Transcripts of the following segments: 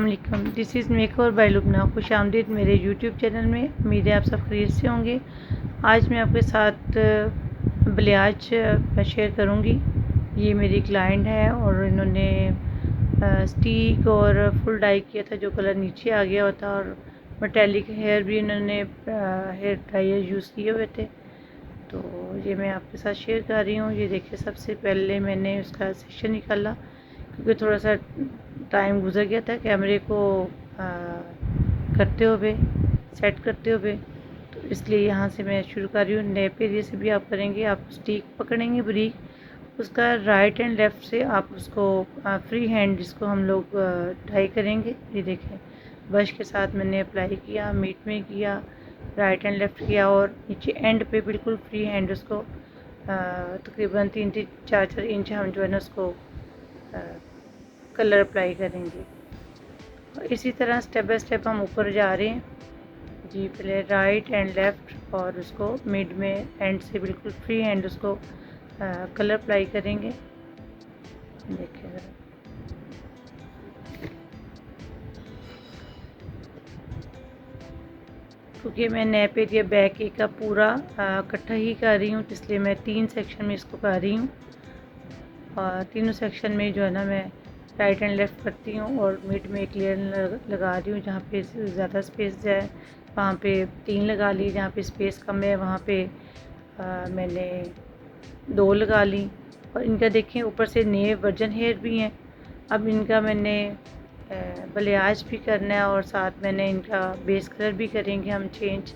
अस्सलामुअलैकुम, this is makeover by Lubna. खुश आमदीद मेरे यूट्यूब चैनल में। उम्मीद है आप सब खैरियत से होंगे। आज मैं आपके साथ बलियाज शेयर करूंगी। ये मेरी क्लाइंट है और इन्होंने स्टीक और फुल डाई किया था, जो कलर नीचे आ गया होता, और मेटेलिक हेयर भी इन्होंने हेयर ड्रायर यूज़ किए हुए थे। तो ये मैं आपके साथ शेयर कर रही हूँ। ये देखिए, सबसे पहले मैंने उसका सेक्शन निकाला क्योंकि थोड़ा सा टाइम गुजर गया था कैमरे को करते हुए, सेट करते हुए, तो इसलिए यहाँ से मैं शुरू कर रही हूँ। नेप एरिया से भी आप करेंगे, आप स्टिक पकड़ेंगे ब्रीक, उसका राइट एंड लेफ़्ट से आप उसको फ्री हैंड जिसको हम लोग डाई करेंगे। ये देखें, ब्रश के साथ मैंने अप्लाई किया, मीट में किया, राइट एंड लेफ़्ट किया, और नीचे एंड पे बिल्कुल फ्री हैंड उसको तकरीबन 3 से 4 इंच हम जो है ना उसको कलर अप्लाई करेंगे। और इसी तरह स्टेप बाय स्टेप हम ऊपर जा रहे हैं जी। पहले राइट एंड लेफ़्ट और उसको मिड में एंड से बिल्कुल फ्री हैंड उसको कलर अप्लाई करेंगे। देखिए ज़रा, क्योंकि मैं नेप एरिया बैक का पूरा इकट्ठा ही कर रही हूँ, इसलिए मैं 3 सेक्शन में इसको कर रही हूँ। और तीनों सेक्शन में जो है ना मैं राइट एंड लेफ़्ट करती हूँ और मिड में एक लेयर लगा रही हूँ। जहाँ पे ज़्यादा स्पेस जाए वहाँ पे 3 लगा ली, जहाँ पे स्पेस कम है वहाँ पे मैंने 2 लगा ली। और इनका देखें, ऊपर से नए वर्जन हेयर भी हैं। अब इनका मैंने बलियाज भी करना है और साथ मैंने इनका बेस कलर भी करेंगे हम चेंज।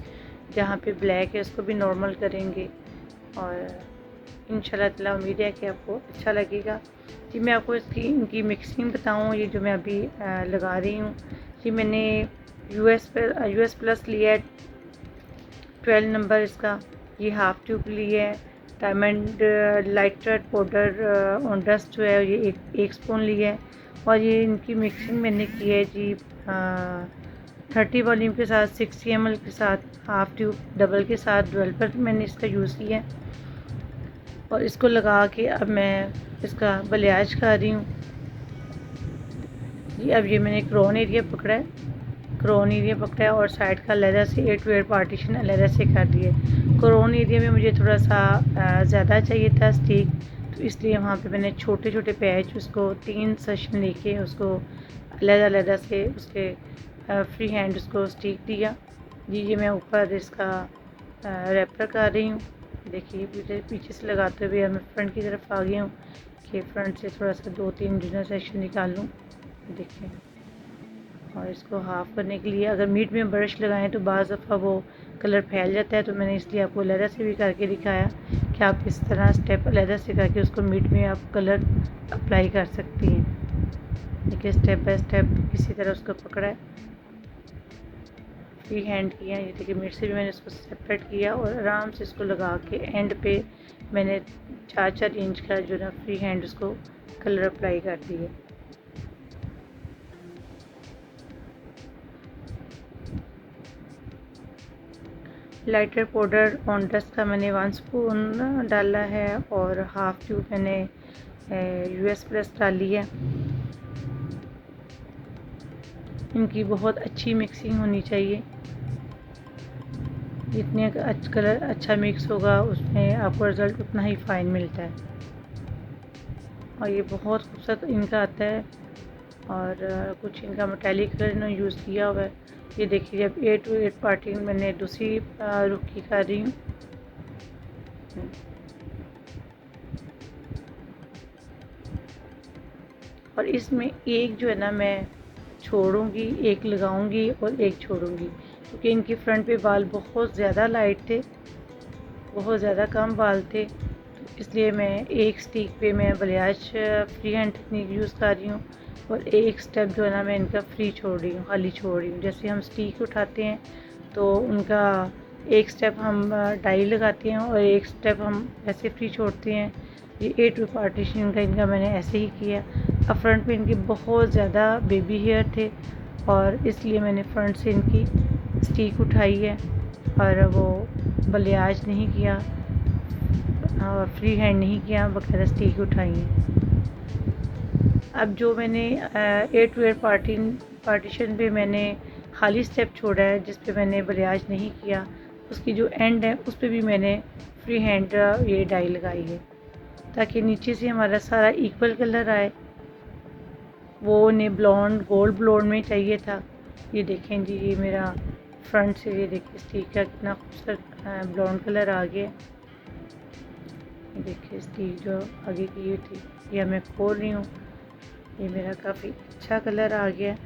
जहाँ पे ब्लैक है उसको भी नॉर्मल करेंगे और इंशाल्लाह ताला उम्मीद है कि आपको अच्छा लगेगा जी। मैं आपको इनकी मिक्सिंग बताऊँ, ये जो मैं अभी लगा रही हूँ जी। मैंने यूएस प्लस लिया है 12 नंबर इसका, ये हाफ़ ट्यूब लिया है। Diamond lighter powder on dust जो है ये एक स्पून लिया है। और ये इनकी मिक्सिंग मैंने की है जी 30 वॉल्यूम के साथ, 60 ml के साथ, हाफ़ ट्यूब डबल के साथ, डेवलपर मैंने इसका यूज़ किया है। और इसको लगा के अब मैं इसका बलियाज कर रही हूँ जी। अब ये मैंने क्रोन एरिया पकड़ा है और साइड का लेदर से 8 टू 8 पार्टीशन लेदर से कर दिए। क्रोन एरिया में मुझे थोड़ा सा ज़्यादा चाहिए था स्टिक, तो इसलिए वहाँ पे मैंने छोटे छोटे पैच उसको 3 सेक्शन लेके उसको अलग से उसके फ्री हैंड उसको स्टिक दिया जी। ये मैं ऊपर इसका रैपर कर रही हूँ। देखिए, पीछे से लगाते हुए मैं फ्रंट की तरफ आ गई हूँ कि फ्रंट से थोड़ा सा 2-3 डिनर सेक्शन निकाल लूँ। देखिए, और इसको हाफ़ करने के लिए अगर मीट में ब्रश लगाएं तो बाज़ दफ़ा वो कलर फैल जाता है, तो मैंने इसलिए आपको लेदर से भी करके दिखाया कि आप इस तरह स्टेप लेदर से करके उसको मीट में आप कलर अप्लाई कर सकती हैं। देखिए, स्टेप बाय स्टेप इसी तरह उसको पकड़ा है, फ्री हैंड किया। ये देखिए, मिड से भी मैंने इसको सेपरेट किया और आराम से इसको लगा के एंड पे मैंने 4-4 इंच का जो ना फ्री हैंड उसको कलर अप्लाई कर दिए। लाइटर पाउडर ऑन डस्ट का मैंने 1 स्पून डाला है और हाफ़ ट्यूब मैंने यूएस प्लस डाली है। इनकी बहुत अच्छी मिक्सिंग होनी चाहिए। जितने कलर अच्छा मिक्स होगा उसमें आपको रिज़ल्ट उतना ही फ़ाइन मिलता है। और ये बहुत खूबसूरत इनका आता है और कुछ इनका मेटालिक कलर इन्होंने यूज़ किया हुआ है। ये देखिए, अब 8 टू 8 पार्टी मैंने दूसरी रुख की कर रही हूँ। और इसमें एक जो है ना मैं छोड़ूंगी, एक लगाऊंगी और एक छोड़ूंगी, क्योंकि इनकी फ्रंट पे बाल बहुत ज़्यादा लाइट थे, बहुत ज़्यादा कम बाल थे, तो इसलिए मैं एक स्टिक पे मैं बलियाज फ्री हैंड टेक्निक यूज़ कर रही हूँ और एक स्टेप जो है ना मैं इनका फ्री छोड़ रही हूँ, खाली छोड़ रही हूँ। जैसे हम स्टिक उठाते हैं तो उनका एक स्टेप हम डाई लगाते हैं और एक स्टेप हम ऐसे फ्री छोड़ते हैं। ये 8 पार्टीशन का इनका मैंने ऐसे ही किया। अब फ्रंट पे इनके बहुत ज़्यादा बेबी हेयर थे और इसलिए मैंने फ्रंट से इनकी स्टिक उठाई है और वो बलियाज नहीं किया और फ्री हैंड नहीं किया, बकायदा स्टिक उठाई है। अब जो मैंने 8 टू 8 पार्टीशन पे मैंने खाली स्टेप छोड़ा है जिस पे मैंने बलियाज नहीं किया, उसकी जो एंड है उस पे भी मैंने फ्री हैंड ये डाई लगाई है ताकि नीचे से हमारा सारा इक्वल कलर आए। वो ने ब्लॉन्ड गोल्ड ब्लॉन्ड में चाहिए था। ये देखें जी, ये मेरा फ्रंट से ये देखिए स्टिक का कितना खूबसूरत ब्लॉन्ड कलर आ गया। ये देखिए स्टिक जो आगे की थी ये मैं खोल रही हूँ, ये मेरा काफ़ी अच्छा कलर आ गया।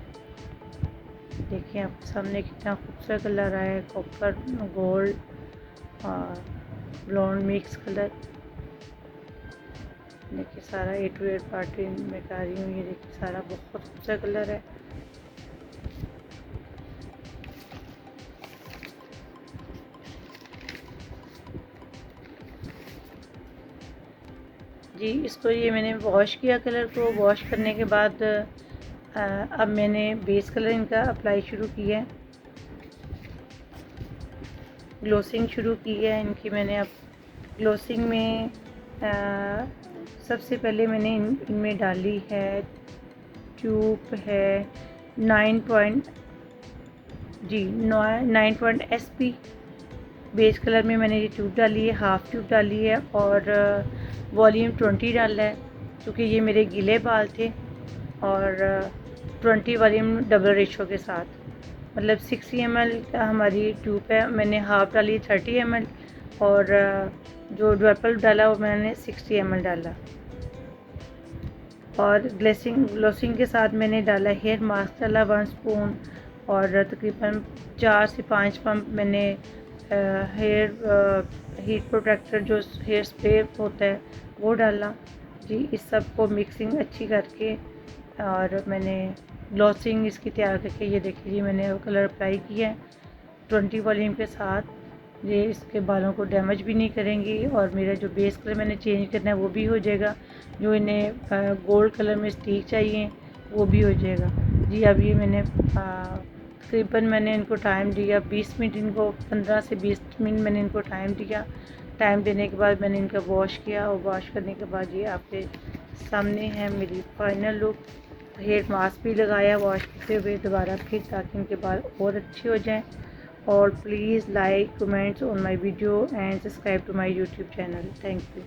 देखिए आपके सामने कितना खूबसूरत कलर आया है, कॉपर गोल्ड और ब्लॉन्ड मिक्स कलर। देखिए सारा ए टू एड पार्टी में कर रही हूँ। ये देखिए सारा बहुत खूबसूरत कलर है। जी इसको ये मैंने वॉश किया, कलर को वॉश करने के बाद अब मैंने बेस कलर इनका अप्लाई शुरू किया है, ग्लोसिंग शुरू की है इनकी मैंने। अब ग्लोसिंग में सबसे पहले मैंने इनमें डाली है ट्यूब है 9 पॉइंट बेस कलर में मैंने ये ट्यूब डाली है, हाफ़ ट्यूब डाली है और वॉल्यूम 20 डाला है क्योंकि ये मेरे गीले बाल थे। और 20 वॉल्यूम डबल रेशो के साथ, मतलब 60 ml का हमारी ट्यूब है, मैंने हाफ़ डाली 30 ml और जो ड्वेपल डाला वो मैंने 60 ml डाला। और ग्लोसिंग के साथ मैंने डाला हेयर मास्क डाला 1 स्पून और तकरीबन 4 से 5 पंप मैंने हेयर हीट प्रोटेक्टर जो हेयर स्प्रे होता है वो डाला। जी इस सब को मिक्सिंग अच्छी करके और मैंने ग्लॉसिंग इसकी तैयार करके ये देखिए जी मैंने कलर अप्लाई किया है 20 वॉल्यूम के साथ। ये इसके बालों को डैमेज भी नहीं करेंगी और मेरा जो बेस कलर मैंने चेंज करना है वो भी हो जाएगा। जो इन्हें गोल्ड कलर में स्टिक चाहिए वो भी हो जाएगा। जी अब ये मैंने तकरीबन मैंने इनको टाइम दिया 20 मिनट, इनको 15 से 20 मिनट मैंने इनको टाइम दिया। टाइम देने के बाद मैंने इनका वॉश किया और वॉश करने के बाद ये आपके सामने है मेरी फाइनल लुक। हेयर मास्क भी लगाया वॉश करते हुए दोबारा फिर ताकि इनके बाल और अच्छे हो जाएं। और please like comments on my video and subscribe to my YouTube channel. Thank you.